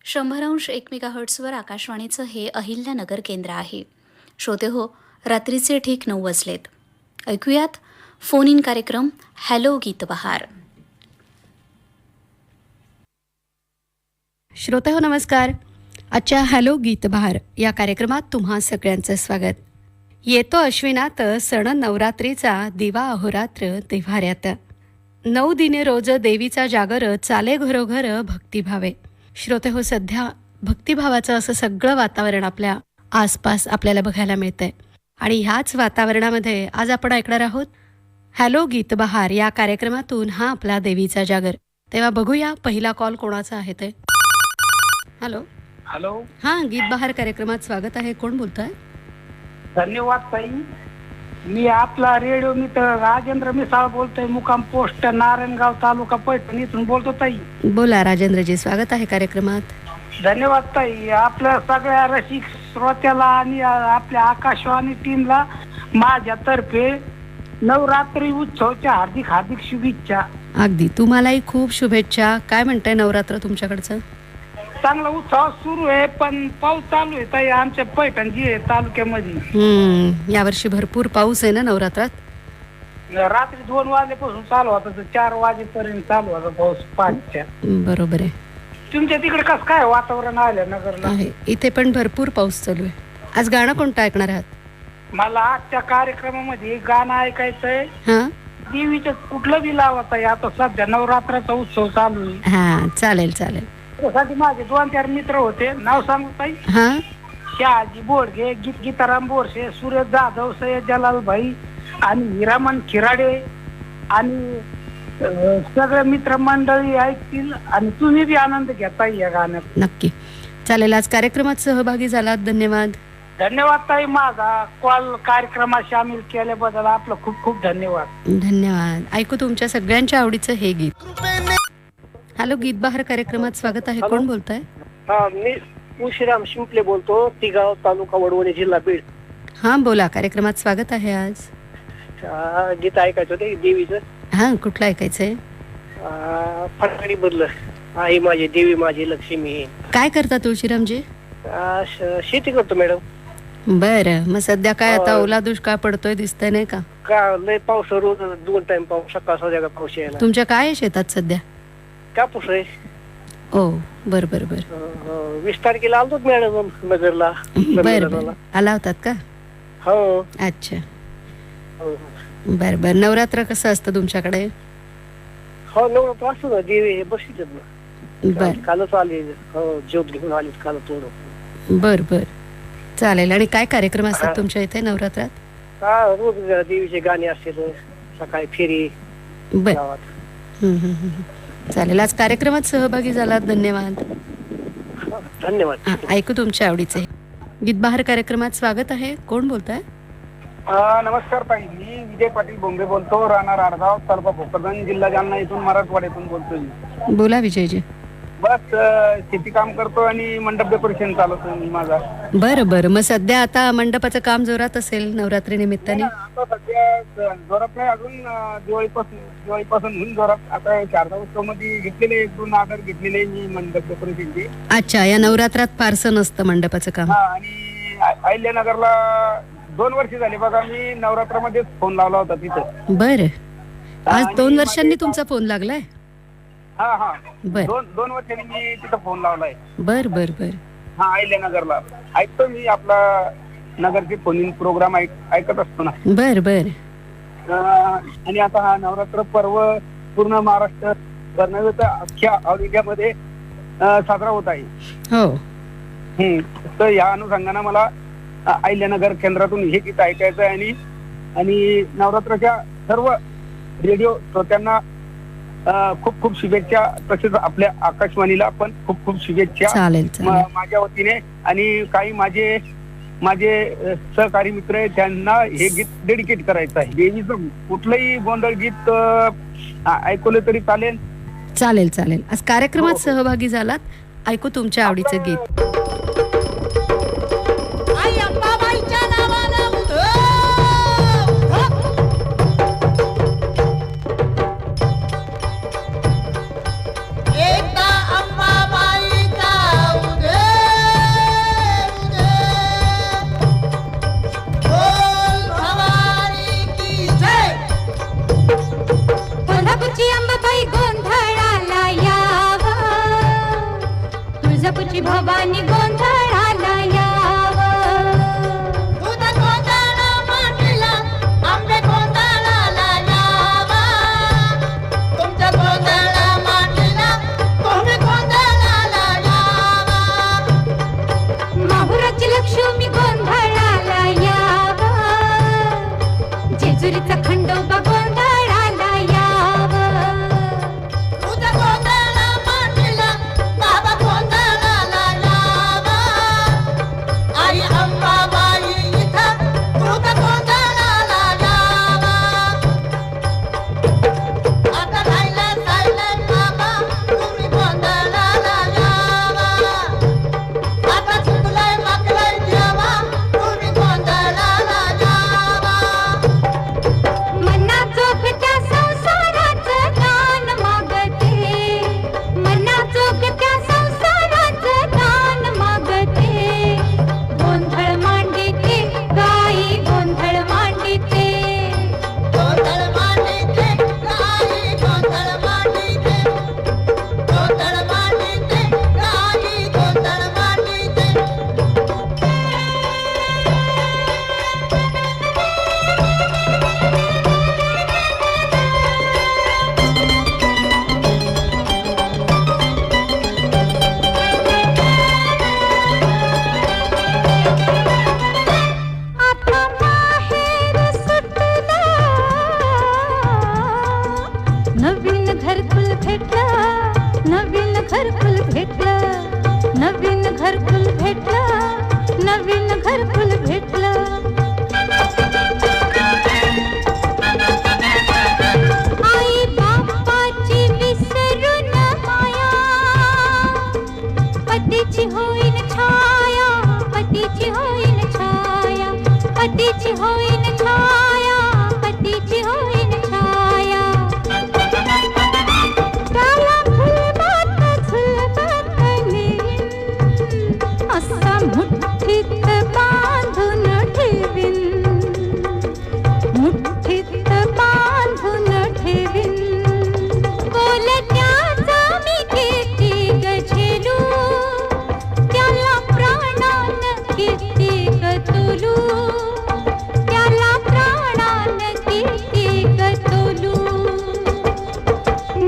100.1 मेगाहर्ट्झवर आकाशवाणीचं हे अहिल्यानगर केंद्र आहे. श्रोते हो, रात्रीचे ठीक 9 वाजलेत. ऐकूयात फोन इन कार्यक्रम हॅलो गीत बहार. श्रोते हो नमस्कार. आजच्या हॅलो गीत बहार या कार्यक्रमात तुम्हा सगळ्यांचं स्वागत. येतो अश्विनात सण नवरात्रीचा दिवा अहोरात्र देव्हाऱ्यात. 9 दिने रोज देवीचा जागर चाले घरोघर भक्तिभावे. श्रोते हो, सध्या भक्तिभावाचं असं सगळं वातावरण आपल्या आसपास आपल्याला बघायला मिळतंय. आणि ह्याच वातावरणामध्ये आज आपण ऐकणार आहोत हॅलो गीत बहार या कार्यक्रमातून हा आपला देवीचा जागर. तेव्हा बघूया पहिला कॉल कोणाचा आहे ते. हॅलो. हॅलो. हां, गीत बहार कार्यक्रमात स्वागत आहे. कोण बोलतोय? धन्यवाद ताई. मी आपला रेडिओ मित्र राजेंद्र मिसाळ बोलतोय, मुक्काम पोस्ट नारायणगाव, तालुका पैठण इथून बोलतो ताई. बोला राजेंद्रजी, स्वागत आहे कार्यक्रमात. धन्यवाद ताई. आपल्या सगळ्या रसिक श्रोत्याला आणि आपल्या आकाशवाणी टीमला माझ्यातर्फे नवरात्री उत्सवाच्या हार्दिक हार्दिक शुभेच्छा. अगदी, तुम्हालाही खूप शुभेच्छा. काय म्हणताय नवरात्र तुमच्याकडचं? चांगला उत्सव सुरू आहे, पण पाऊस चालू आहे ताई आमच्या पैठण तालुक्यामध्ये. यावर्षी भरपूर पाऊस आहे ना नवरात्रात. रात्री 2 वाजल्यापासून चालू होता तर 4 वाजेपर्यंत चालू होता पाऊस 5च्या. बरोबर आहे. तुमच्या तिकडे कसं काय वातावरण आलं नगरला? आहे, इथे पण भरपूर पाऊस चालू आहे. आज गाणं कोणतं ऐकणार आहात? मला आजच्या कार्यक्रमामध्ये गाणं ऐकायचंय. हां देवीचं कुठलं बी लावत आहे. आता सध्या नवरात्राचा उत्सव चालू आहे. हां, चालेल चालेल. त्यासाठी माझे 2-4 मित्र होते. नाव सांगू ताई? हां, शहाजी बोडगे, गीताराम बोरसे, सुरेश जाधव, सय्यद जलाल भाई आणि हिरामन खिराडे आणि सगळे मित्र मंडळी ऐकतील आणि तुम्ही बी आनंद घेता या गाण्यात. नक्की चालेल. आज कार्यक्रमात सहभागी झालात, धन्यवाद. धन्यवाद ताई. माझा कॉल कार्यक्रमात सामील केल्याबद्दल आपलं खूप खूप धन्यवाद. धन्यवाद. ऐकू तुमच्या सगळ्यांच्या आवडीचं हे गीत. हॅलो, गीत बहार कार्यक्रमात स्वागत आहे. कोण बोलताय? हा, मी उशिराम शिंपले बोलतो, तिगाव, तालुका वडवणी, जिल्हा बीड. हां, बोला. कार्यक्रमात स्वागत आहे आज. गीत ऐकायचं होते देवीचं. हां, कुठलं ऐकायचंय? फटाकडी बदल आई माझी देवी माझी लक्ष्मी. काय करता तुळशीरामजी? शेती करतो मॅडम. बरं, मग सध्या काय आता ओला दुष्काळ पडतोय दिसतंय नाही का? का लय पाऊस, रोज 2 टाइम पाऊस, सकाळ संध्याकाळ पाऊस यायला. तुमच्या काय आहे शेतात सध्या? कापूस आहे. ओ, बर बर बर. 20 तारखेला आलतो मॅडम नगरला. बर बर, आला होतात का? हो. अच्छा, बर बर. नवरात्र कसं असतं तुमच्याकडे? हो, नवरात्र असतो ना. देवी बसली ना. बर कालच आले. हो, ज्योत घेऊन आले काल थोडं. बर बर, चालेल. आणि काय कार्यक्रम असतात तुमच्या इथे नवरात्रात? हा, रोज देवीचे गाणे असतील, सकाळी फेरी बर. गावात. चालेल. आज कार्यक्रमात सहभागी झालात, धन्यवाद. धन्यवाद. ऐकू तुमच्या आवडीचे गीत बहार कार्यक्रमात स्वागत आहे. कोण बोलताय? नमस्कार ताई. मी विजय पाटील बोंबे बोलतो, राहणार आडगाव, तालुका भोकरदन, जिल्हा जालना इथून मराठवाड्यातून बोलतोय. बोला विजयजी. बस शेती काम करतो आणि मंडप डेकोरेशन चालवतो मी माझा. बरं बरं. मग सध्या आता मंडपाचं काम जोरात असेल नवरात्री निमित्ताने? आता सध्या जोरात नाही, अजून दिवाळीपासून होऊन जोरात. आता शारदा उत्सव मध्ये घेतलेले 1-2 ऑर्डर घेतलेले मी मंडप डेकोरेशनची. अच्छा, या नवरात्रात फारसं नसतं मंडपाचं काम. आणि अहिल्यानगरला 2 वर्ष झाले बघा, मी नवरात्रामध्येच फोन लावला होता तिथं. बरं, आज 2 वर्षांनी तुमचा फोन लागलाय? हा हा, बर. 2 वर्षांनी मी तिथं फोन लावलाय. बर बर बर. हा, अहिल्यानगरला ऐकतो मी आपला नगरचे फोन प्रोग्राम ऐकत असतो ना. बर बर. आणि आता हा नवरात्र पर्व पूर्ण महाराष्ट्र कर्नाटक अख्ख्या ऑल इंडियामध्ये साजरा होत आहे. हो. तर या अनुषंगाने मला अहिल्यानगर केंद्रातून हे गीत ऐकायचं आहे आणि नवरात्राच्या सर्व रेडिओ श्रोत्यांना खूप खूप शुभेच्छा. तसेच आपल्या आकाशवाणीला पण खूप खूप शुभेच्छा. चालेल चालेल. माझ्या वतीने. आणि काही माझे सहकारी मित्र आहेत, त्यांना हे गीत डेडिकेट करायचं आहे. देवीचं कुठलंही गोंधळ गीत ऐकवलं तरी चालेल. चालेल चालेल. आज कार्यक्रमात सहभागी झालात, ऐकू तुमच्या आवडीचं गीत. एकदा अंबाबाईचा तुळशी भवानी गोंधळाला यावं. दूध गोंधळ मांडला आंबे गोंधळाला यावं. तुमच्या गोंधळ मांडला तुम्ही गोंधळाला यावं. माहुराची लक्ष्मी गोंधळाला यावं. जेजुरीचा खंडोबा गोंधळाला यावं. दूध गोंधळ मांडला बाबा गोंधळाला यावं. आई अंबाबाई इथं दूध गोंधळाला यावं. आता राहिलं राहिलं बाबा तुम्ही गोंधळाला यावं. आता चुकलंय मागलंय देवा तुम्ही गोंधळाला यावं. मना चोखत्या संसाराचं दान मागते. मना चोखत्या संसाराचं दान मागते. गोंधळ मांडिते गाई गोंधळ मांडिते. गोंधळ मांडिते गाई गोंधळ मांडिते. गोंधळ मांडिते गाई गोंधळ मांडिते. आता माहेर सुटलं. नवीन घरकुल भेटलं. नवीन घरकुल भेटलं. नवीन घरकुल भेटलं. नवीन घरकुल भेटलं. आई बापाची विसरून माया. पतीची होईन छाया. पतीची होईन छाया. पतीची होईन छाया. पतीची होईन छाया. त्याला फुलबात झुलबात नेईन. असा मुठीत बांधून ठेवीन. मुठीत बांधून ठेवीन. बोलत्याचा मी किती गझेलू. त्याला प्राणान किती गतोलू. त्याला प्राणान किती गतोलू.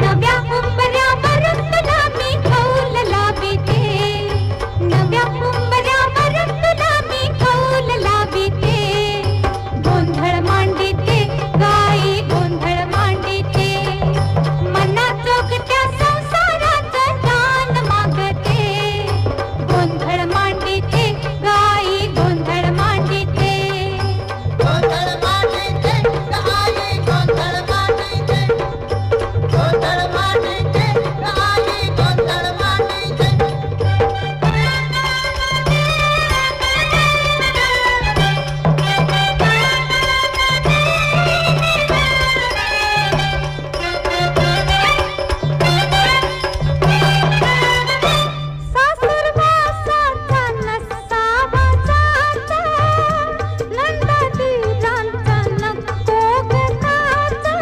नव्या उंबऱ्यावर तुला मी कौल लाविते. नव्या उंबऱ्यावर तुला मी कौल लाविते. गोंधळ मांडिते गाई गोंधळ मांडिते. मना चोखत्या संसाराचं दान मागते. गोंधळ मांडिते गाई गोंधळ मांडिते. गोंधळ मांडिते गाई गोंधळ मांडिते. गोंधळ मांडिते गाई गोंधळ मांडिते. सासरवासाचा नसावा जाता. नंदादीरांचा नको गताचा.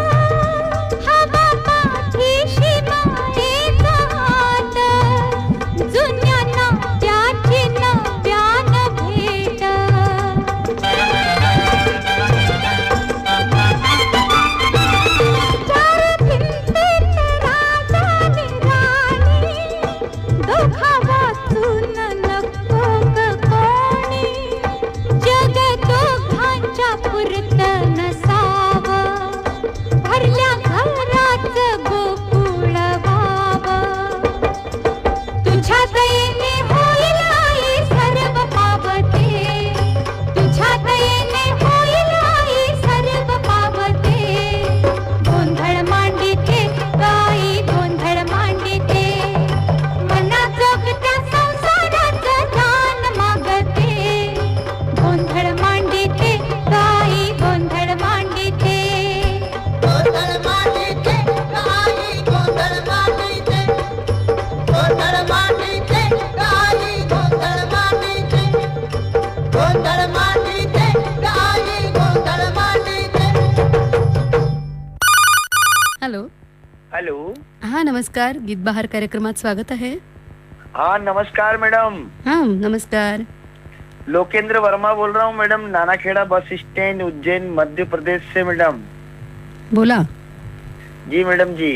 हवा पाठीशी मायेचा हात. जुन्या नात्याची नव्यान भेट. चार भिंतीत राजा निराणी. दोघा वाचून नको ग कोणी. जग दोघांच्या पुरतं नसावं. भरल्या घराचं गोकुळ व्हावं. तुझ्या दयेने होईल आई सर्व पावते. तुझ्या दयेने होईल आई सर्व पावते. गोंधळ मांडिते गाई गोंधळ मांडिते. मना चोखत्या संसाराचं दान मागते. गोंधळ मांडिते गाई गोंधळ मांडिते. गोंधळ मांडिते गाई गोंधळ मांडिते. गोंधळ मांडिते गाई गोंधळ मांडिते. गोंधळ मांडिते गाई गोंधळ मांडिते. हॅलो. हॅलो. हा नमस्कार. गीत बहार कार्यक्रमात स्वागत आहे. हाँ नमस्कार मैडम, हाँ नमस्कार. लोकेंद्र वर्मा बोल रहा हूँ madam, Nanakheda bus stand Ujjain Madhya Pradesh से मैडम. बोला. जी मैडम जी,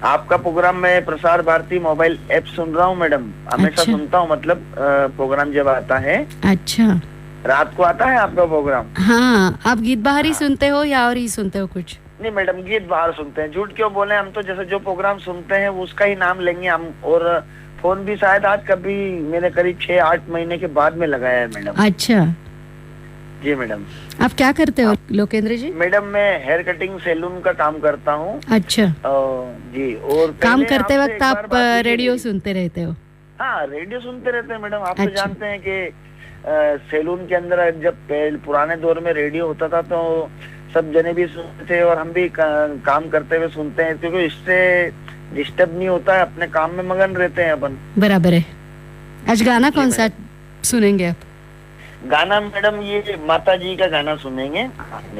आपका प्रोग्राम मैं प्रसार भारती मोबाइल ऐप सुन रहा हूँ मैडम. हमेशा अच्छा. सुनता हूँ, मतलब प्रोग्राम जब आता है अच्छा. रात को आता है आपका प्रोग्राम. हाँ, आप गीत बहार ही सुनते हो या और ही सुनते हो कुछ? नहीं मैडम, गीत बाहर सुनते हैं. झूठ क्यों बोले, हम तो जैसे जो प्रोग्राम सुनते हैं उसका ही नाम लेंगे हम. और फोन भी शायद आज कभी मैंने करीब 6-8 महीने के बाद में लगाया है मैडम. अच्छा. जी मैडम. आप क्या करते हो लोकेंद्र जी? मैडम मैं हेयर कटिंग सैलून का काम करता हूँ. अच्छा. जी. और काम पहले करते आपसे वक्त एक बार आप बात हुई थी रेडियो मेरी. सुनते रहते हो? हाँ रेडियो सुनते रहते हैं मैडम. आप तो अच्छा. जानते हैं कि सैलून के अंदर जब पुराने दौर में रेडियो होता था तो सब जने भी सुनते थे और हम भी काम करते हुए सुनते हैं, क्योंकि इससे डिस्टर्ब नहीं होता है, अपने काम में मगन रहते हैं अपन. बराबर है. आज गाना कौन सा सुनेंगे आप? गाना मैडम ये माता जी का गाना सुनेंगे.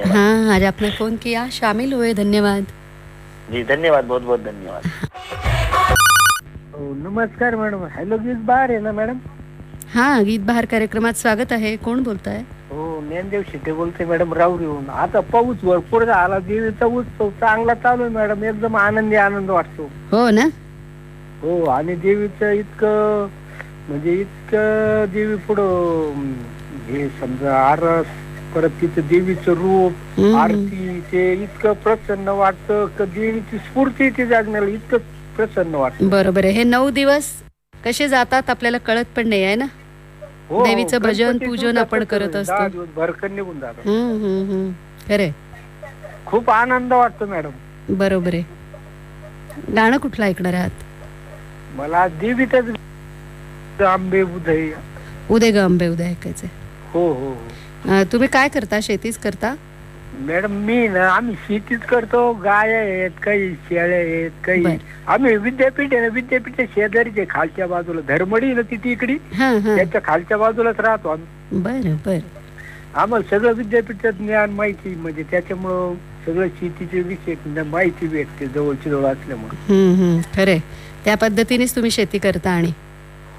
हाँ, आज आपने फोन किया, शामिल हुए, धन्यवाद. जी धन्यवाद, बहुत बहुत धन्यवाद. नमस्कार मॅडम. हॅलो गीत बार आहे ना मॅडम? हाँ, गीत बहार कार्यक्रमात स्वागत आहे. कोण बोलताय? हो, ज्ञानदेव शिट्टे बोलतोय मॅडम, राऊरीहून. आता पाऊस भरपूर झाला, देवीचा उत्सव चांगला चालू आहे मॅडम. एकदम आनंद वाटतो. हो ना. हो, आणि देवीचं इतकं म्हणजे इतकं देवी पुढं हे समजा आरस, परत तिचं देवीचं रूप, आरती, ते इतकं प्रसन्न वाटतं की देवीची स्फूर्ती ती जागण्याला इतकं प्रसन्न वाटतं. बरोबर आहे. हे 9 दिवस कसे जातात आपल्याला कळत पण नाही आहे ना. हो, देवीचं भजन, गणपती पूजन सुद्धा आपण तसं करत 10 असतो. दिवस भरकन निघून जातं. खरे. खूप आनंद वाटतो मॅडम. बरोबर आहे. गाणं कुठलं ऐकणार आहात? मला देवीतच आंबे उदय. उदय ग आंबे उदय ऐकायचंय. हो हो हो. तुम्ही काय करता? शेतीच करता? मॅडम मी ना, आम्ही शेतीच करतो. गाय आहेत, काही शेळ्या आहेत, काही. बर. आम्ही विद्यापीठ आहे ना, विद्यापीठच्या शेजारीचे खालच्या बाजूला धर्मडी ना ती तिकडी, हा हा. त्याच्या खालच्या बाजूलाच राहतो आम्ही. बर बर. आम्हाला सगळं विद्यापीठात ज्ञान माहिती, म्हणजे त्याच्यामुळं सगळं शेतीचे विषय माहिती भेटते जवळची जवळ असल्यामुळे. खरे. त्या पद्धतीनेच तुम्ही शेती करता. आणि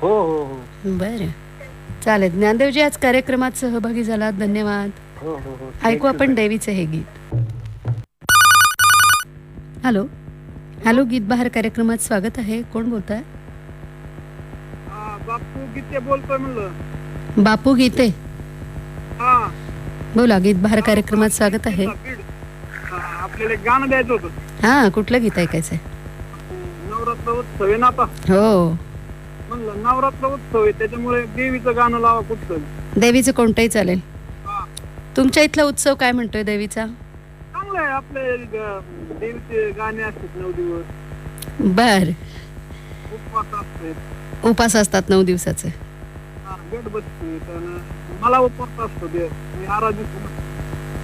हो हो हो. बर. चालेल. ज्ञानदेवजी, आज कार्यक्रमात सहभागी झालात, धन्यवाद. हो हो हो. ऐकू आपण देवीचे हे गीत. हॅलो. हॅलो, गीत बहार कार्यक्रमात स्वागत आहे. कोण बोलताय? बापू गीते बोलतोय म्हणलं. बापू गीते. हा, बोला. गीत बहार कार्यक्रमात स्वागत आहे. आपल्याला एक गाणं द्यायचं होतं. हा, कुठलं गीत ऐकायचंय? नवरात्र उत्सव आहे ना आता. हो. म्हणलं नवरात्र उत्सव आहे, त्याच्यामुळे देवीचं गाणं लावा कुठचं. देवीचं कोणतंही चालेल. तुमच्या इथला उत्सव काय म्हणतोय देवीचा? चांगलं आहे. आपले देवीचे गाणे असतात 9 दिवस. बर. उपवास असतात. उपास असतात 9 दिवसाचे. गट बसते. मला उपवास असतो. मी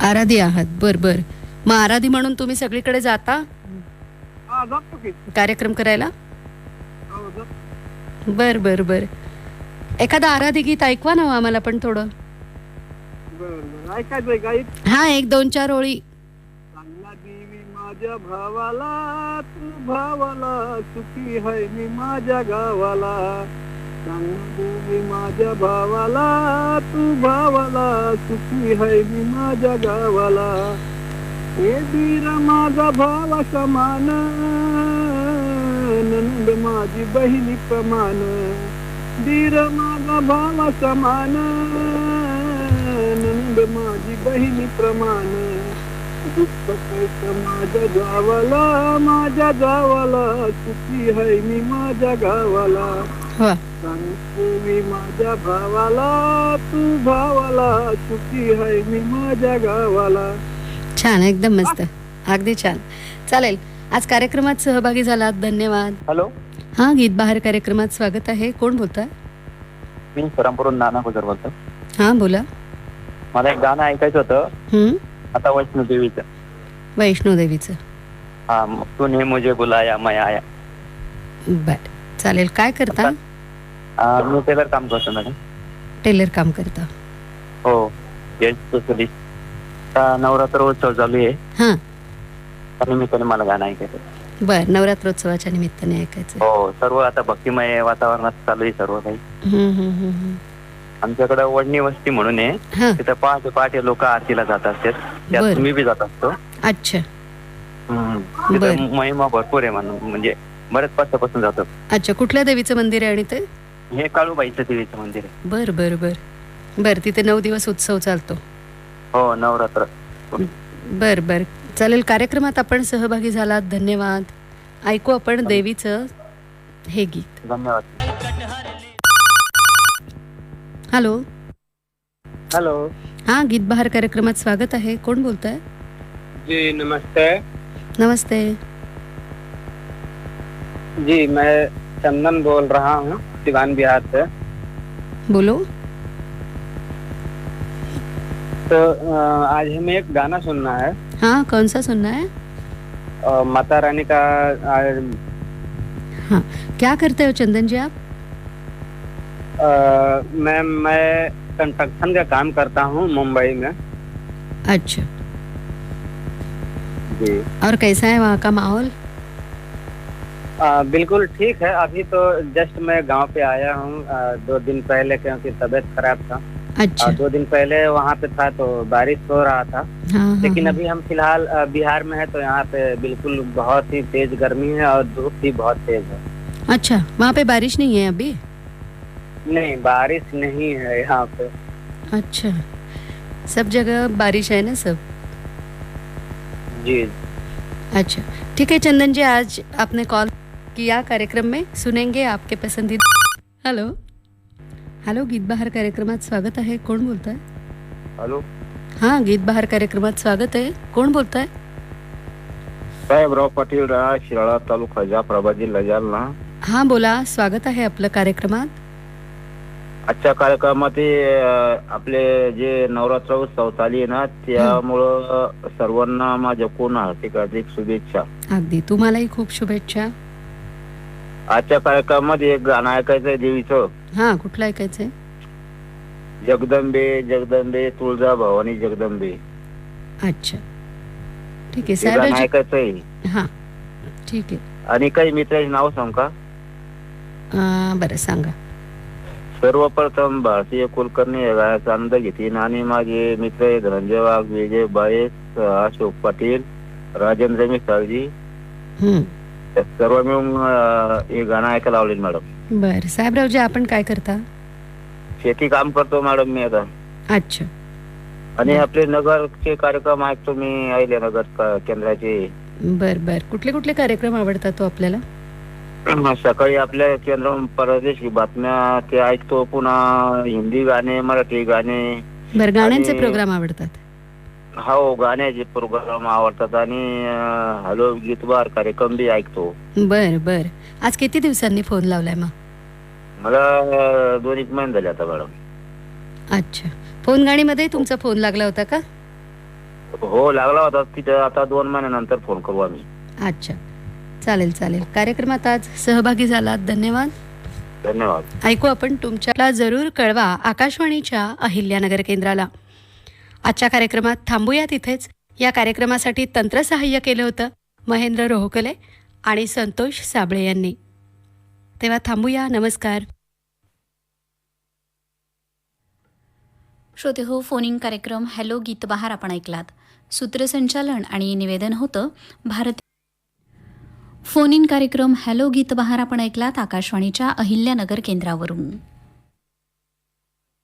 आराधी आहात. बर बर. मग आराधी म्हणून तुम्ही सगळीकडे जाता हा जातो की. कार्यक्रम करायला? हो जातो. बर बर बर. एखादं आराधी गीत ऐकवा ना आम्हाला पण थोडं. बरं ऐकायचंय का? हा, 1-2-4 ओळी. चांगला देवी माझ्या भावाला, तू भावाला सुखी है मी माझ्या गावाला. चांगला देवी माझ्या भावाला, तू भावाला सुखी है मी माझ्या गावाला. हे वीर माझा भावा समान, नंद माझी बहिणी प्रमाण. वीर माझा भावा समान, नंद माझी बहिणी प्रमाण. दुःख कष्ट माझ्या गावाला, माझ्या गावाला सुखी है मी माझ्या गावाला. वा. देवी माझ्या भावाला, तू भावाला सुखी है मी माझ्या गावाला. छान, एकदम मस्त, अगदी छान. चालेल. आज कार्यक्रमात सहभागी झालात, धन्यवाद. हॅलो. हा, गीत बहार कार्यक्रमात स्वागत आहे. कोण बोलताय? मी परमपूरून नाना गुजर बोलतो. हा, बोला. मला एक गाणं ऐकायचं होतं. आता वैष्णोदेवीचं. वैष्णोदेवीचं. हा, तूने मुझे बुलाया मैं आया. बर. चालेल. काय करता? मी टेलर काम करतो मॅडम. टेलर काम करता. हो. नवरात्र उत्सव चालू आहे. हा. त्यानिमित्ताने मला गाणं ऐकायचं. बर, नवरात्रोत्सवाच्या निमित्ताने ऐकायचं. हो, सर्व आता भक्तिमय वातावरणात चालू आहे सर्व काही. आमच्याकडे वडणी वस्ती म्हणून आहे, हा, तिथं पहाटे पहाटे लोक आरतीला जात असतात, त्यात बरं. मी बी जात असतो. अच्छा. तिथं बरं. महिमा भरपूर आहे म्हणून, म्हणजे बरेच वर्षापासून जातो. अच्छा, कुठल्या देवीचं मंदिर आहे आणि ते? हे काळूबाईचं देवीचं मंदिर आहे. बर बर बर बर, तिथे 9 दिवस उत्सव चालतो. हो, नवरात्र. बर बर, चालेल. कार्यक्रमात आपण सहभागी झालात, धन्यवाद. ऐकू आपण देवीचं हे गीत. धन्यवाद. हॅलो. हेलो हा, गीत बहार कार्यक्रमात स्वागत आहे. कोण बोलतंय? जी नमस्ते नमस्ते. जी, मैं चंदन बोल रहा हूँ सिवान बिहार से। बोलो. तो आज हमें एक गाना सुनना है, हाँ, कौन सा सुनना है? माता रानी का। हाँ, क्या करते हो चंदन जी आप? मैं कंस्ट्रक्शन का काम करता हूँ मुंबई में। अच्छा. जी। और कैसा है वहाँ का माहौल? बिल्कुल ठीक है। अभी तो जस्ट मैं गांव पे आया हूँ 2 दिन पहले, क्योंकि तबीयत खराब था। अच्छा. 2 दिन पहले वहाँ पे था तो बारिश हो रहा था। हाँ, लेकिन हाँ, अभी हम फिलहाल बिहार में है, तो यहाँ पे बिल्कुल बहुत ही तेज गर्मी है और धूप भी बहुत तेज है। अच्छा, वहाँ पे बारिश नहीं है अभी? नहीं, बारिश नहीं है यहाँ पे। अच्छा, सब जगह बारिश है ना सब? जी। अच्छा, ठीक है चंदन जी, आज आपने कॉल किया, कार्यक्रम में सुनेंगे आपके पसंदीदा. हॅलो. हॅलो, गीत बहार कार्यक्रमात स्वागत आहे. कोण बोलताय? हॅलो, हां, गीत बहार कार्यक्रमात स्वागत आहे. कोण बोलताय? साहेबराव पाटील, राहा शिराळा तालुका जाफराबाद जिल्हा जालना. हां, बोला. स्वागत आहे आपलं कार्यक्रमात. आजच्या कार्यक्रमात आपले जे नवरात्र उत्सव चालू आहे ना, त्यामुळं सर्वांना माझ्याकडून हार्दिक शुभेच्छा. अगदी, तुम्हालाही खूप शुभेच्छा. आजच्या कार्यक्रमामध्ये एक गाणं ऐकायचंय देवीचं. हां, कुठलं ऐकायचंय? जगदंबे जगदंबे तुळजा भवानी जगदंबे. अच्छा, ठीक आहे हे गाणं साहेब. ऐकायचंय. हां, ठीक आहे. आणि काही मित्रांची नाव सांग का? बरं, सांगा. सर्वप्रथम भारतीय कुलकर्णी या गाण्याचा आनंद घेतील आणि माझे मित्र धनंजय वाघ, विजय बायस, अशोक पाटील, राजेंद्र मिसाळजी, सर्व मिळून हे गाणं ऐकायला आवडेल मॅडम. बरं, साहेबरावजी आपण काय करता? शेती काम करतो मॅडम मी आता. अच्छा. आणि आपले नगरचे कार्यक्रम ऐकतो मी, अहिल्यानगर केंद्राचे. बर बर, कुठले कुठले कार्यक्रम आवडतात तो आपल्याला? सकाळी आपल्या केंद्र परदेशी बातम्या ते ऐकतो, पुन्हा हिंदी गाणे, मराठी गाणे. बरं, गाण्यांचे आणि- प्रोग्राम आवडतात? हो, गाण्याचे प्रोग्राम आवडतात आणि हॅलो गीत बहार कार्यक्रम बी ऐकतो. बर बर, आज किती दिवसांनी फोन लावलाय मग? मला 2-1 महिने झाले आता मॅडम. अच्छा, फोन गाणीमध्ये तुमचा फोन लागला होता का? हो, लागला होता तिथं. आता 2 महिन्यानंतर फोन करू आम्ही. अच्छा, चालेल चालेल. कार्यक्रमात आज सहभागी झालात, धन्यवाद. धन्यवाद. ऐकू आपण तुमच्याला जरूर कळवा आकाशवाणीच्या अहिल्यानगर केंद्राला. आजच्या कार्यक्रमात थांबूया तिथेच. या कार्यक्रमासाठी तंत्रसहाय्य केलं होतं महेंद्र रोहकले आणि संतोष साबळे यांनी. तेव्हा थांबूया. नमस्कार. श्रोते हो, फोनिंग कार्यक्रम हॅलो गीत बहार आपण ऐकलात. सूत्रसंचालन आणि निवेदन होतं भारती. फोन इन कार्यक्रम हॅलो गीत बहार आपण ऐकलात आकाशवाणीच्या अहिल्यानगर केंद्रावरून.